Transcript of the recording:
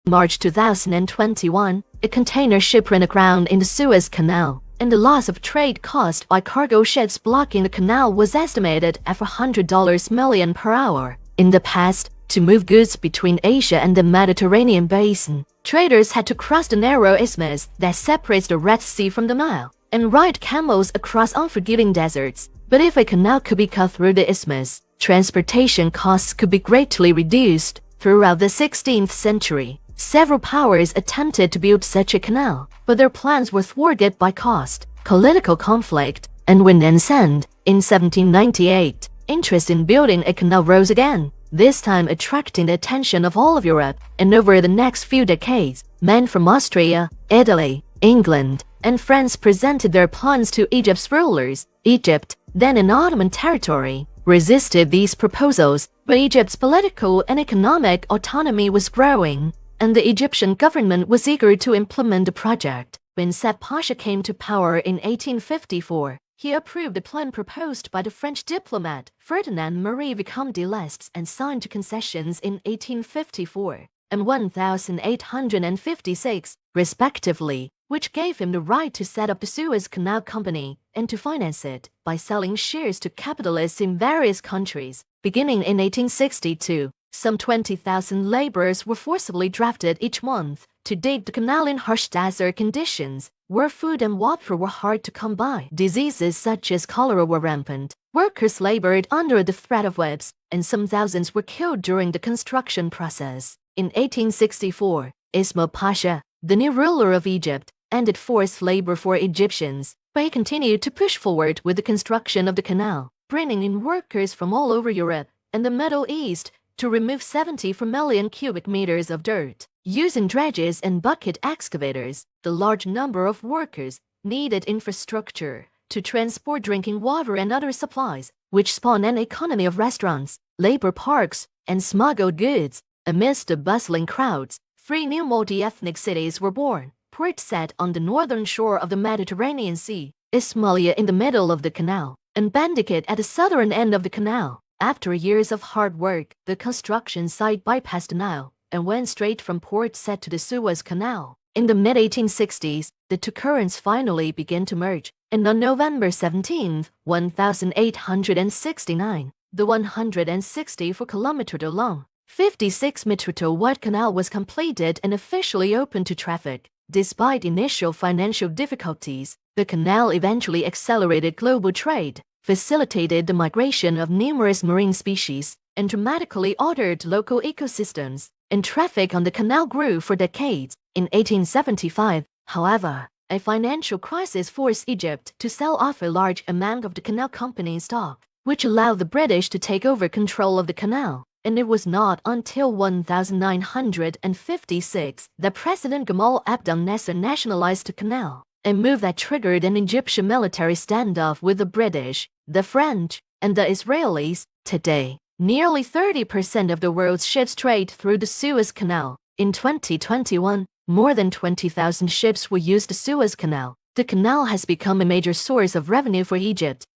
March 2021, a container ship ran aground in the Suez Canal, and the loss of trade caused by cargo ships blocking the canal was estimated at $400 million per hour. In the past, to move goods between Asia and the Mediterranean basin, traders had to cross the narrow isthmus that separates the Red Sea from the Nile, and ride camels across unforgiving deserts. But if a canal could be cut through the isthmus, transportation costs could be greatly reduced. Throughout the 16th century, several powers attempted to build such a canal, but their plans were thwarted by cost, political conflict, and wind and sand. In 1798, interest in building a canal rose again, this time attracting the attention of all of Europe, and over the next few decades, men from Austria, Italy, England, and France presented their plans to Egypt's rulers. Egypt, then an Ottoman territory, resisted these proposals, but Egypt's political and economic autonomy was growing, and the Egyptian government was eager to implement the project. When Said Pasha came to power in 1854, he approved the plan proposed by the French diplomat Ferdinand Marie Vicomte de Lesseps and signed two concessions in 1854 and 1856, respectively, which gave him the right to set up the Suez Canal Company and to finance it by selling shares to capitalists in various countries. Beginning in 1862, some 20,000 laborers were forcibly drafted each month to dig the canal in harsh desert conditions, where food and water were hard to come by. Diseases such as cholera were rampant. Workers labored under the threat of whips, and some thousands were killed during the construction process. In 1864, Ismail Pasha, the new ruler of Egypt, ended forced labor for Egyptians, but he continued to push forward with the construction of the canal, bringing in workers from all over Europe and the Middle East to remove 74 million cubic meters of dirt. Using dredges and bucket excavators, the large number of workers needed infrastructure to transport drinking water and other supplies, which spawned an economy of restaurants, labor parks, and smuggled goods. Amidst the bustling crowds, 3 new multi-ethnic cities were born. Port Said on the northern shore of the Mediterranean Sea, Ismailia in the middle of the canal, and Bandicoot at the southern end of the canal. After years of hard work, the construction site bypassed the Nile and went straight from Port Said to the Suez Canal. In the mid-1860s, the two currents finally began to merge, and on November 17, 1869, the 164-kilometer long, 56-meter wide canal was completed and officially opened to traffic. Despite initial financial difficulties, the canal eventually accelerated global trade, facilitated the migration of numerous marine species, and dramatically altered local ecosystems, and traffic on the canal grew for decades. In 1875, however, a financial crisis forced Egypt to sell off a large amount of the canal company's stock, which allowed the British to take over control of the canal. And it was not until 1956 that President Gamal Abdel Nasser nationalized the canal, a move that triggered an Egyptian military standoff with the British, the French, and the Israelis. Today, nearly 30% of the world's ships trade through the Suez Canal. In 2021, more than 20,000 ships will use the Suez Canal. The canal has become a major source of revenue for Egypt,